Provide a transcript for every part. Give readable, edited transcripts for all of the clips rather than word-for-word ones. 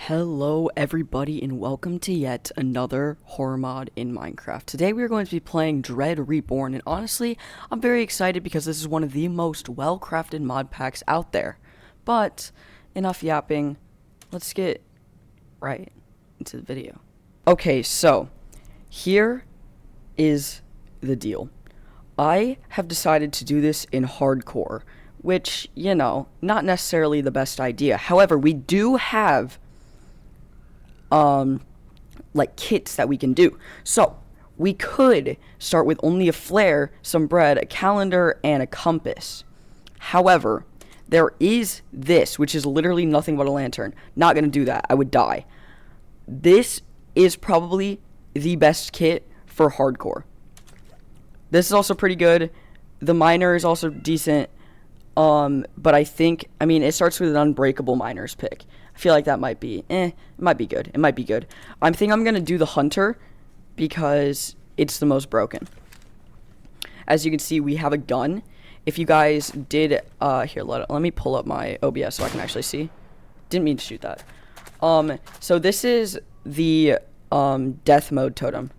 Hello everybody and welcome to yet another horror mod in Minecraft. Today we are going to be playing Dread Reborn, and honestly, I'm very excited because this is one of the most well-crafted mod packs out there. But, enough yapping, let's get right into the video. Okay, so, here is the deal. I have decided to do this in hardcore, which, you know, not necessarily the best idea. However, we do have like kits that we can do. So we could start with only a flare, some bread, a calendar, and a compass. However, there is this, which is literally nothing but a lantern. Not gonna do that. I would die. This is probably the best kit for hardcore. This is also pretty good. The miner is also decent. But I mean, it starts with an unbreakable miner's pick. I feel like that might be, it might be good. It might be good. I think I'm going to do the hunter because it's the most broken. As you can see, we have a gun. If you guys did, here, let me pull up my OBS so I can actually see. Didn't mean to shoot that. So this is the, death mode totem.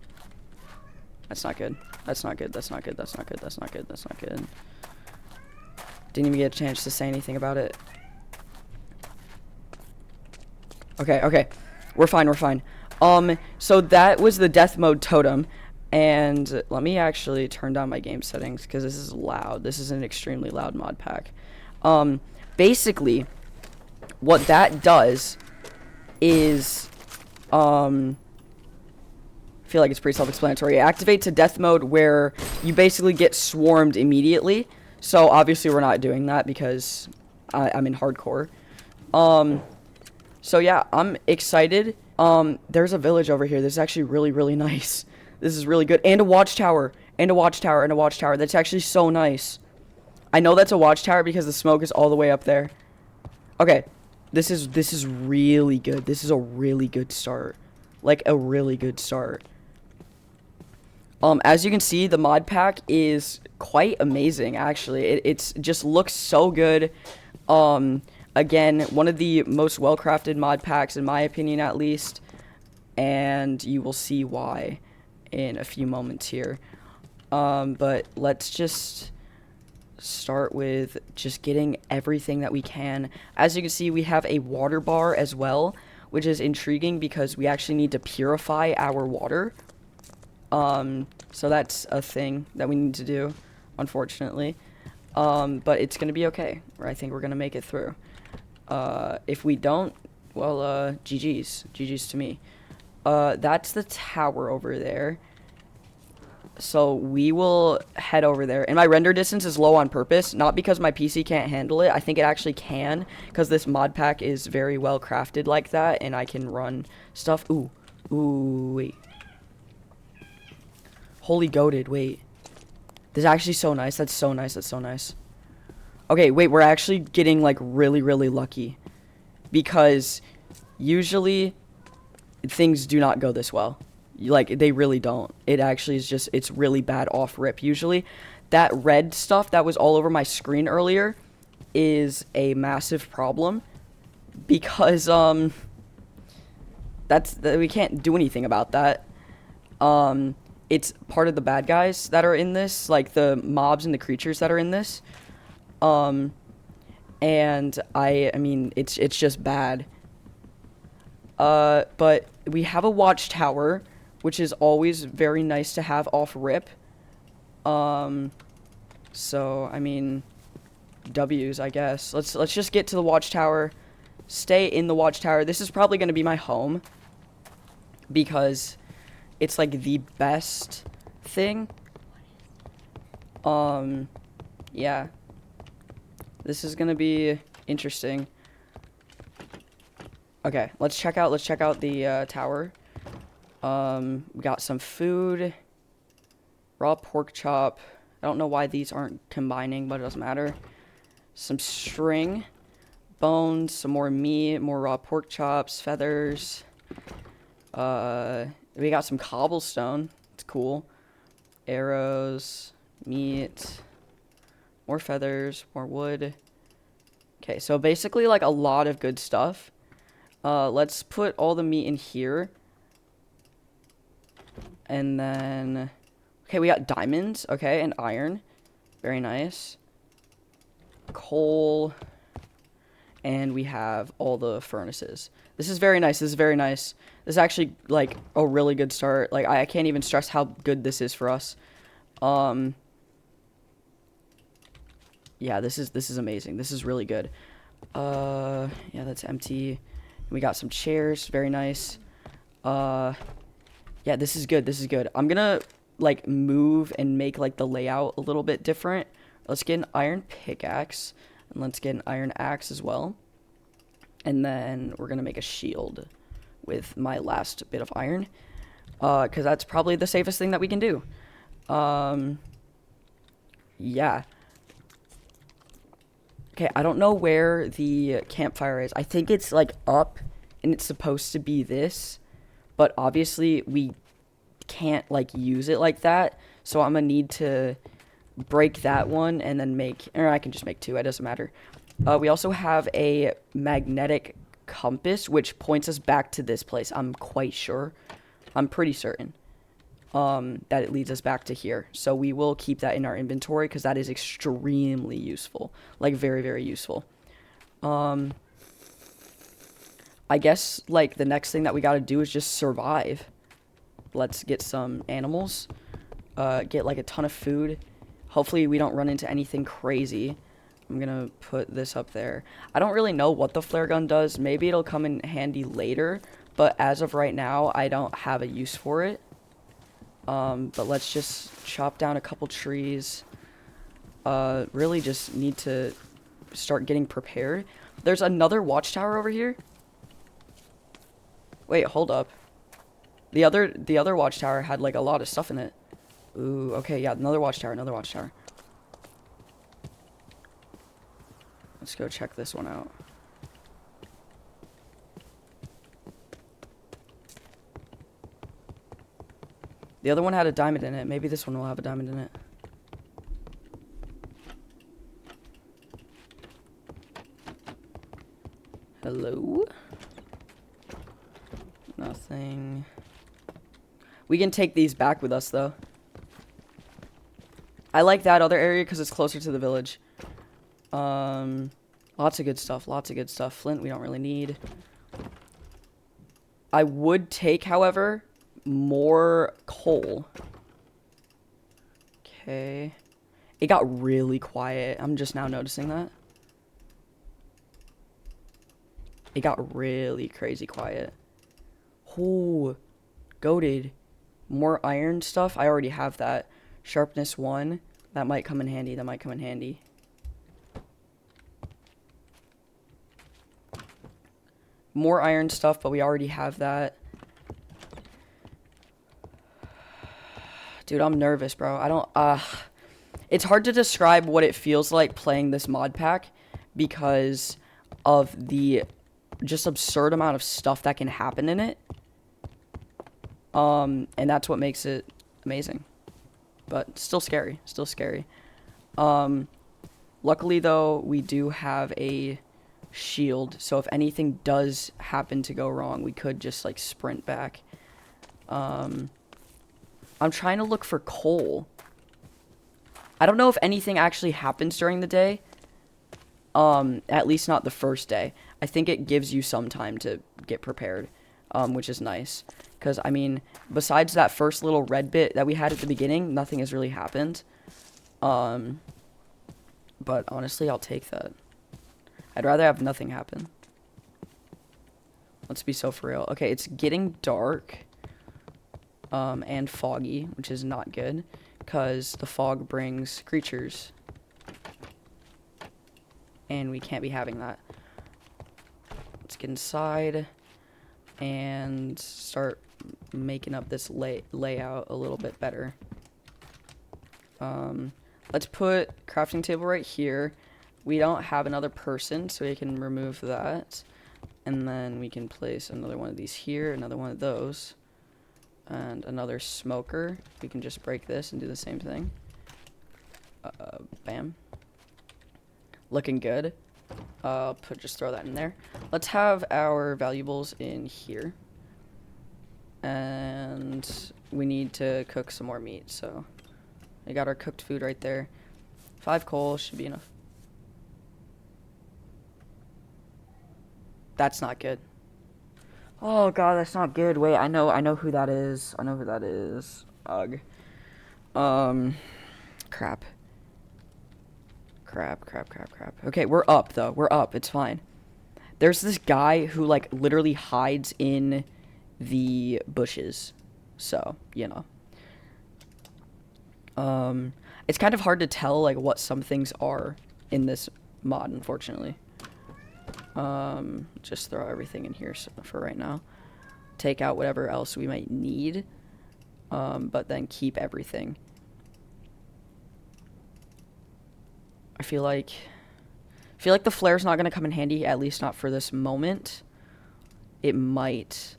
That's not good. That's not good. That's not good. That's not good. That's not good. That's not good. Didn't even get a chance to say anything about it. Okay. We're fine. So that was the death mode totem. And let me actually turn down my game settings because this is loud. This is an extremely loud mod pack. Basically, what that does is, I feel like it's pretty self-explanatory. It activates a death mode where you basically get swarmed immediately. So obviously we're not doing that because I'm in hardcore. So yeah, I'm excited. There's a village over here. This is actually really nice. This is really good. And a watchtower. And a watchtower. And a watchtower. That's actually so nice. I know that's a watchtower because the smoke is all the way up there. Okay. This is really good. This is a really good start. Like a really good start. As you can see, the mod pack is quite amazing, actually. It's just looks so good. Again, one of the most well-crafted mod packs, in my opinion, at least. And you will see why in a few moments here. But let's just start with just getting everything that we can. As you can see, we have a water bar as well, which is intriguing because we actually need to purify our water. So that's a thing that we need to do, unfortunately. But it's gonna be okay. I think we're gonna make it through. If we don't, well, GG's. GG's to me. That's the tower over there. So we will head over there. And my render distance is low on purpose, not because my PC can't handle it. I think it actually can, because this mod pack is very well crafted like that, and I can run stuff. Ooh, wait. Holy goated, wait. This is actually so nice. That's so nice. Okay, wait, we're actually getting, like, really lucky. Because usually things do not go this well. Like, they really don't. It actually is just, it's really bad off rip usually. That red stuff that was all over my screen earlier is a massive problem. Because, we can't do anything about that. It's part of the bad guys that are in this, like the mobs and the creatures that are in this. And I mean, it's just bad. But we have a watchtower, which is always very nice to have off rip. So I mean, W's, I guess. Let's just get to the watchtower. Stay in the watchtower. This is probably going to be my home because it's like the best thing. Yeah. This is gonna be interesting. Okay, let's check out the tower. We got some food. Raw pork chop. I don't know why these aren't combining, but it doesn't matter. Some string. Bones, some more meat, more raw pork chops, feathers. We got some cobblestone. It's cool. Arrows, meat, more feathers, more wood. Okay, so basically like a lot of good stuff. Let's put all the meat in here. And then, okay, we got diamonds, okay, and iron. Very nice. Coal. And we have all the furnaces. This is very nice. This is very nice. This is actually, like, a really good start. Like, I can't even stress how good this is for us. Yeah, this is amazing. This is really good. Yeah, that's empty. We got some chairs. Very nice. Yeah, this is good. This is good. I'm gonna, like, move and make, like, the layout a little bit different. Let's get an iron pickaxe. And let's get an iron axe as well. And then we're going to make a shield with my last bit of iron. Because that's probably the safest thing that we can do. Yeah. Okay, I don't know where the campfire is. I think it's, like, up. And it's supposed to be this. But obviously, we can't, like, use it like that. So I'm going to need to break that one and then make, or I can just make two, it doesn't matter. We also have a magnetic compass which points us back to this place. I'm quite sure, I'm pretty certain that it leads us back to here, so we will keep that in our inventory because that is extremely useful, like very, very useful. I guess, like, the next thing that we got to do is just survive. Let's get some animals, get like a ton of food. Hopefully we don't run into anything crazy. I'm gonna put this up there. I don't really know what the flare gun does. Maybe it'll come in handy later. But as of right now, I don't have a use for it. But let's just chop down a couple trees. Really just need to start getting prepared. There's another watchtower over here. Wait, hold up. The other watchtower had, like, a lot of stuff in it. Ooh, okay, yeah, another watchtower, another watchtower. Let's go check this one out. The other one had a diamond in it. Maybe this one will have a diamond in it. Hello? Nothing. We can take these back with us, though. I like that other area because it's closer to the village. Lots of good stuff. Lots of good stuff. Flint, we don't really need. I would take, however, more coal. Okay. It got really quiet. I'm just now noticing that. It got really crazy quiet. Ooh. Goated. More iron stuff. I already have that. Sharpness 1. That might come in handy. That might come in handy. More iron stuff, but we already have that. Dude, I'm nervous, bro. I don't, it's hard to describe what it feels like playing this mod pack because of the just absurd amount of stuff that can happen in it. And that's what makes it amazing. But still scary. Still scary. Luckily, though, we do have a shield. So if anything does happen to go wrong, we could just, like, sprint back. I'm trying to look for coal. I don't know if anything actually happens during the day. At least not the first day. I think it gives you some time to get prepared, which is nice. Because, I mean, besides that first little red bit that we had at the beginning, nothing has really happened. But honestly, I'll take that. I'd rather have nothing happen. Let's be so for real. Okay, it's getting dark. And foggy, which is not good. Because the fog brings creatures. And we can't be having that. Let's get inside. And start making up this layout a little bit better. Let's put crafting table right here. We don't have another person, so we can remove that. And then we can place another one of these here, another one of those. And another smoker. We can just break this and do the same thing. Bam. Looking good. Just throw that in there. Let's have our valuables in here. And we need to cook some more meat, so we got our cooked food right there. 5 coal should be enough. That's not good. Oh god, that's not good. Wait, I know who that is. Ugh. Crap. Okay, we're up though. We're up. It's fine. There's this guy who like literally hides in the bushes. So, you know. It's kind of hard to tell like what some things are in this mod, unfortunately. Just throw everything in here for right now. Take out whatever else we might need. But then keep everything. I feel like the flare's not going to come in handy, at least not for this moment. It might,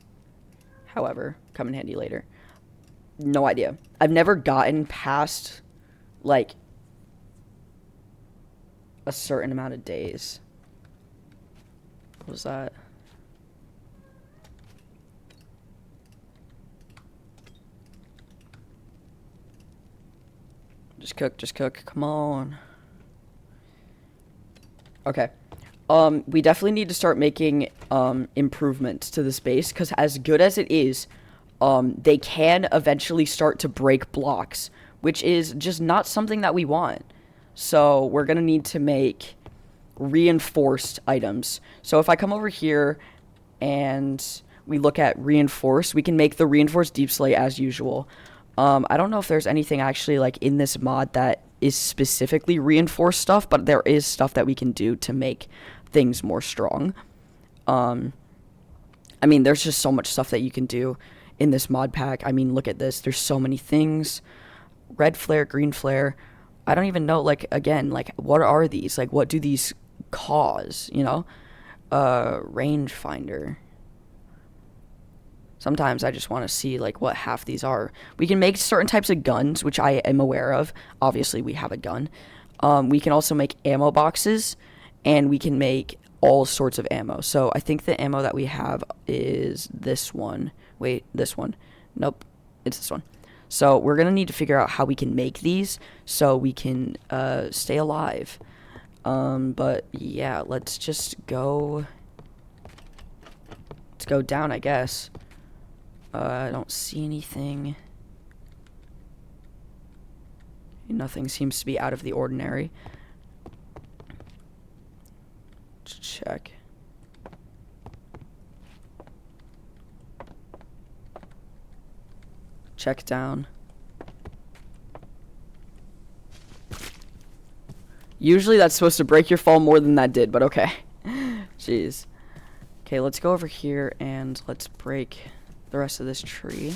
however, come in handy later. No idea. I've never gotten past, like, a certain amount of days. What was that? Just cook. Come on. Okay. We definitely need to start making improvements to this base, because as good as it is, they can eventually start to break blocks, which is just not something that we want. So we're gonna need to make reinforced items. So if I come over here and we look at reinforced, we can make the reinforced deep slate as usual. I don't know if there's anything actually like in this mod that is specifically reinforced stuff, but there is stuff that we can do to make things more strong. I mean, there's just so much stuff that you can do in this mod pack. I mean, look at this. There's so many things. Red flare, green flare. I don't even know, like, again, like, what are these? Like, what do these cause, you know? Range finder. Sometimes I just want to see, like, what half these are. We can make certain types of guns, which I am aware of. Obviously, we have a gun. We can also make ammo boxes, and we can make all sorts of ammo. So I think the ammo that we have is this one. Wait, this one. Nope, it's this one. So we're going to need to figure out how we can make these so we can stay alive. But, yeah, let's just go... Let's go down, I guess. I don't see anything. Nothing seems to be out of the ordinary. Let's check. Check down. Usually that's supposed to break your fall more than that did, but okay. Jeez. Okay, let's go over here and let's break the rest of this tree.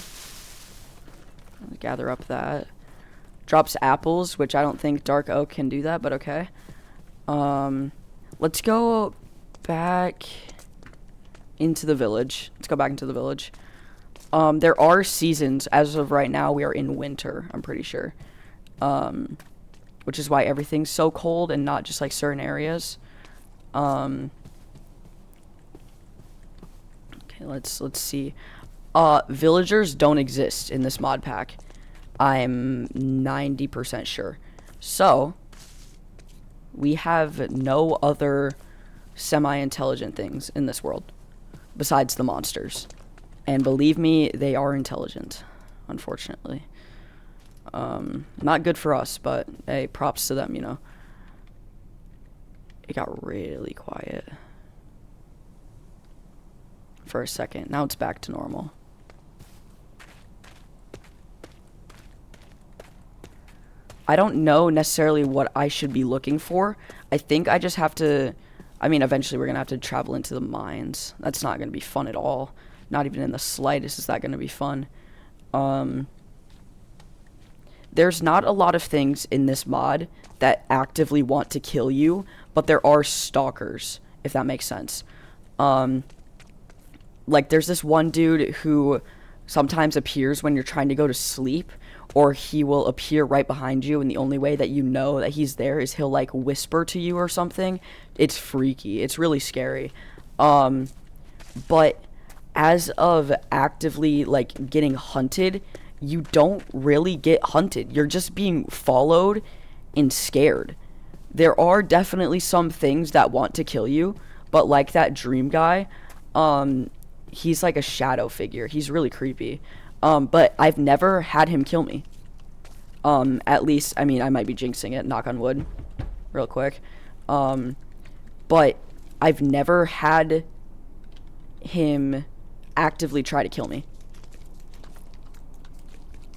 Gather up that. Drops apples, which I don't think dark oak can do that, but okay. Let's go back into the village. There are seasons. As of right now, we are in winter, I'm pretty sure. Which is why everything's so cold and not just like certain areas. Okay, let's see. Villagers don't exist in this mod pack. I'm 90% sure. So, we have no other semi-intelligent things in this world besides the monsters. And believe me, they are intelligent, unfortunately. Not good for us, but hey, props to them, you know. It got really quiet for a second. Now it's back to normal. I don't know necessarily what I should be looking for. I think I just have to... I mean, eventually we're going to have to travel into the mines. That's not going to be fun at all. Not even in the slightest is that going to be fun. There's not a lot of things in this mod that actively want to kill you, but there are stalkers, if that makes sense. Like, there's this one dude who sometimes appears when you're trying to go to sleep, or he will appear right behind you, and the only way that you know that he's there is he'll like whisper to you or something. It's freaky. It's really scary. But as of actively like getting hunted, you don't really get hunted. You're just being followed and scared. There are definitely some things that want to kill you, but like that dream guy, he's like a shadow figure. He's really creepy. But I've never had him kill me. At least, I mean, I might be jinxing it, knock on wood, real quick. But I've never had him actively try to kill me.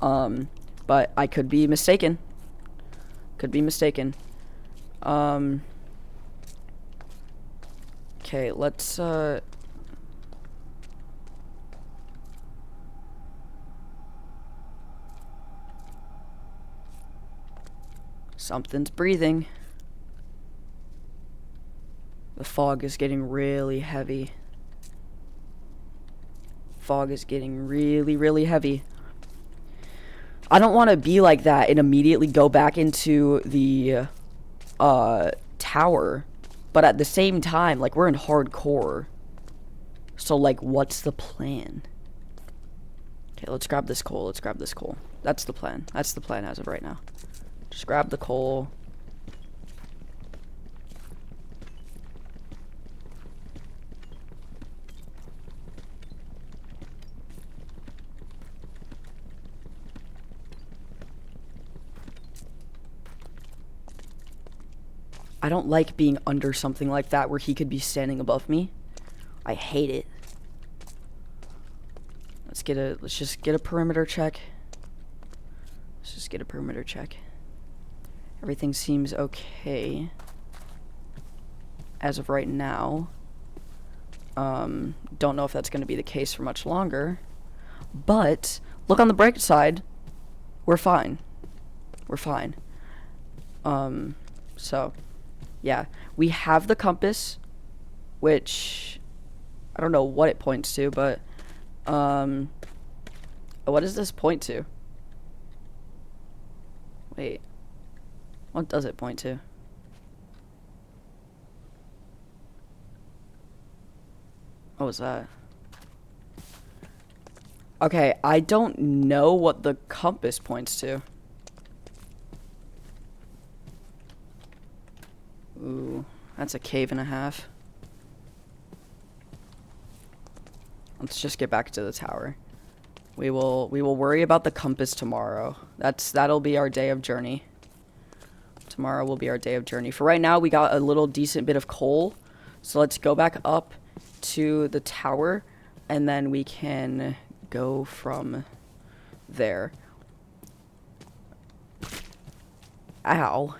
But I could be mistaken. Could be mistaken. Okay, let's, something's breathing. The fog is getting really heavy. Fog is getting really, really heavy. I don't want to be like that and immediately go back into the tower, but at the same time, like, we're in hardcore. So, like, what's the plan? Okay, let's grab this coal. Let's grab this coal. That's the plan. That's the plan as of right now. Just grab the coal. I don't like being under something like that where he could be standing above me. I hate it. Let's just get a perimeter check. Let's just get a perimeter check. Everything seems okay as of right now. Don't know if that's going to be the case for much longer. But look on the bright side. We're fine. We're fine. So yeah, we have the compass, which I don't know what it points to, but what does this point to? Wait, what does it point to? What was that? Okay, I don't know what the compass points to. Ooh, that's a cave and a half. Let's just get back to the tower. We will worry about the compass tomorrow. That'll be our day of journey. Tomorrow will be our day of journey. For right now, we got a little decent bit of coal. So let's go back up to the tower, and then we can go from there. Ow.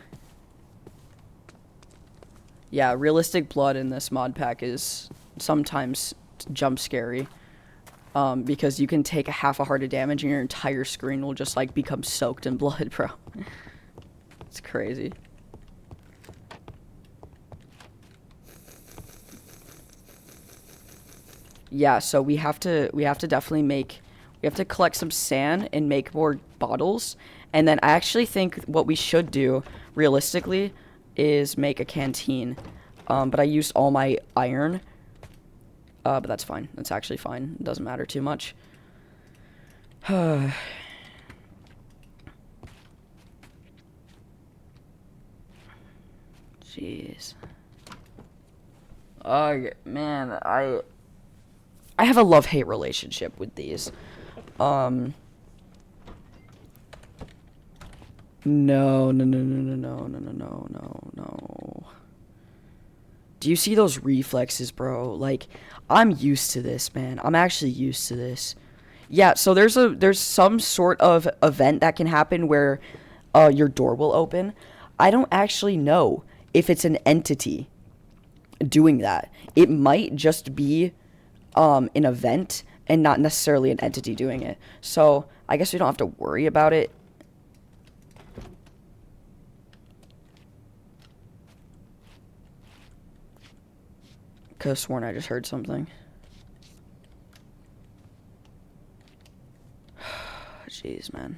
Yeah, realistic blood in this mod pack is sometimes jump scary. Because you can take a half a heart of damage and your entire screen will just like become soaked in blood, bro. It's crazy. Yeah, so we have to collect some sand and make more bottles. And then I actually think what we should do realistically is make a canteen. But I used all my iron. But that's fine. That's actually fine. It doesn't matter too much. Jeez. Man, I have a love-hate relationship with these. No. Do you see those reflexes, bro? Like, I'm used to this, man. I'm actually used to this. Yeah, so there's some sort of event that can happen where your door will open. I don't actually know if it's an entity doing that. It might just be an event and not necessarily an entity doing it. So I guess we don't have to worry about it. Could have sworn I just heard something. Jeez, man.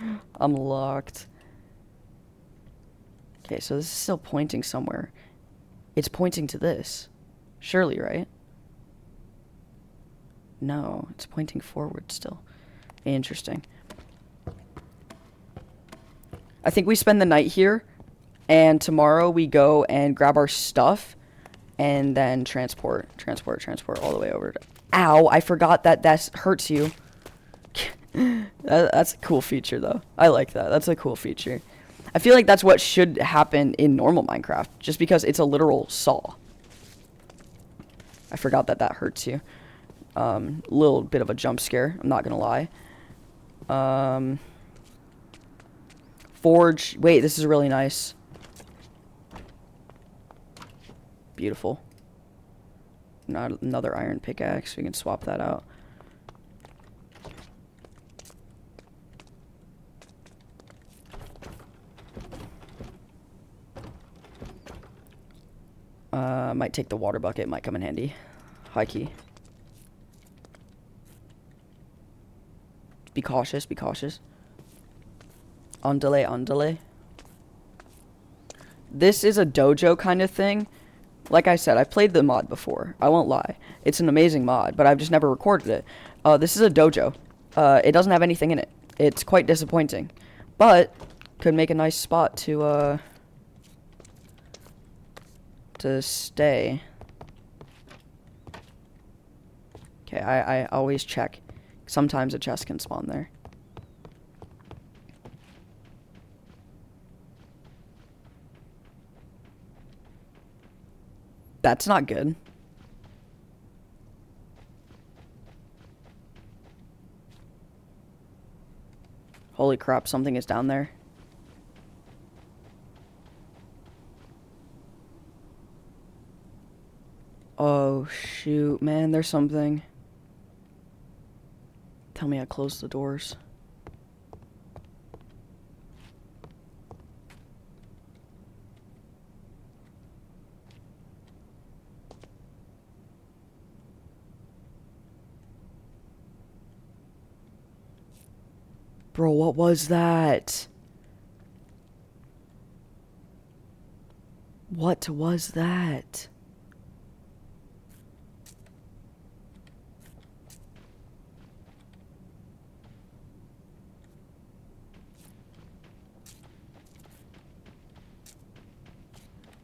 I'm locked. Okay, so this is still pointing somewhere. It's pointing to this. Surely, right? No, it's pointing forward still. Interesting. I think we spend the night here, and tomorrow we go and grab our stuff, and then transport all the way over to... Ow, I forgot that hurts you. That's a cool feature, though. I like that. That's a cool feature. I feel like that's what should happen in normal Minecraft, just because it's a literal saw. I forgot that hurts you. Little bit of a jump scare, I'm not gonna lie. Forge. Wait, this is really nice. Beautiful. Not another iron pickaxe. We can swap that out. Might take the water bucket. Might come in handy. High key. Be cautious. Be cautious. On delay. This is a dojo kind of thing. Like I said, I've played the mod before. I won't lie. It's an amazing mod, but I've just never recorded it. This is a dojo. It doesn't have anything in it. It's quite disappointing. But, could make a nice spot to stay. Okay, I always check. Sometimes a chest can spawn there. That's not good. Holy crap, something is down there. Oh, shoot, man, there's something. Tell me I closed the doors. Bro, what was that? What was that?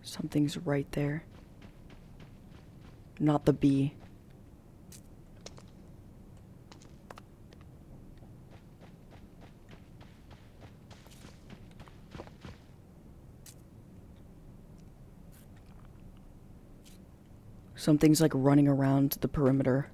Something's right there. Not the bee. Something's like running around the perimeter.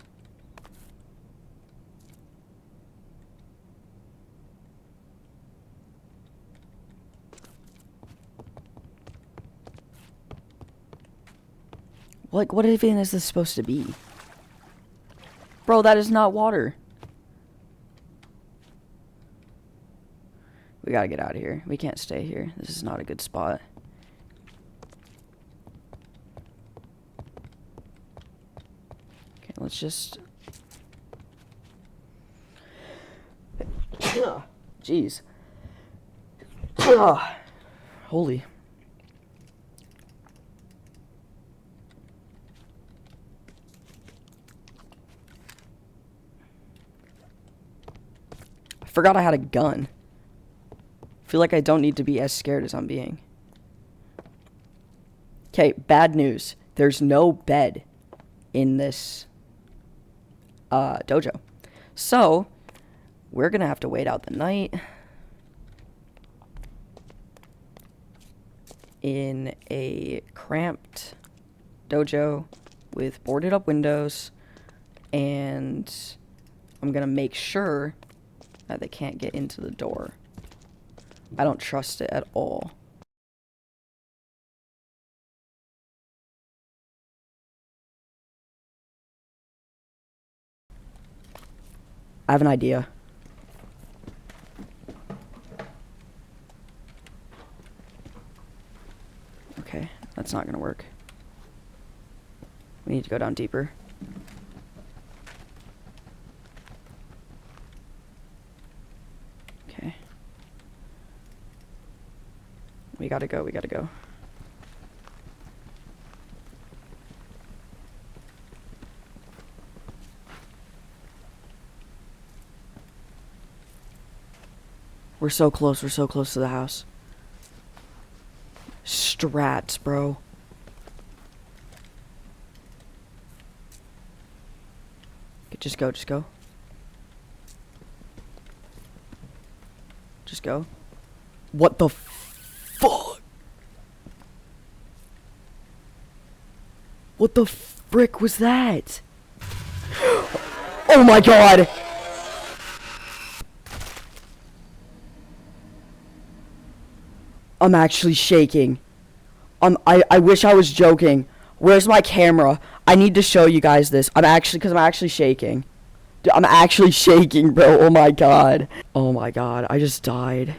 Like, what even is this supposed to be? Bro, that is not water. We gotta get out of here. We can't stay here. This is not a good spot. Okay, let's just... Jeez. Holy. I forgot I had a gun. I feel like I don't need to be as scared as I'm being. Okay, bad news. There's no bed in this dojo. So, we're gonna have to wait out the night in a cramped dojo with boarded up windows, and I'm gonna make sure that they can't get into the door. I don't trust it at all. I have an idea. Okay, that's not gonna work. We need to go down deeper. Okay. gotta go. We gotta go. We're so close. We're so close to the house. Strats, bro. Just go. Just go. Just go. What the fuck? What the frick was that? Oh my god! I'm actually shaking. I wish I was joking. Where's my camera? I need to show you guys this. I'm actually shaking. Dude, I'm actually shaking, bro. Oh my god. Oh my god. I just died.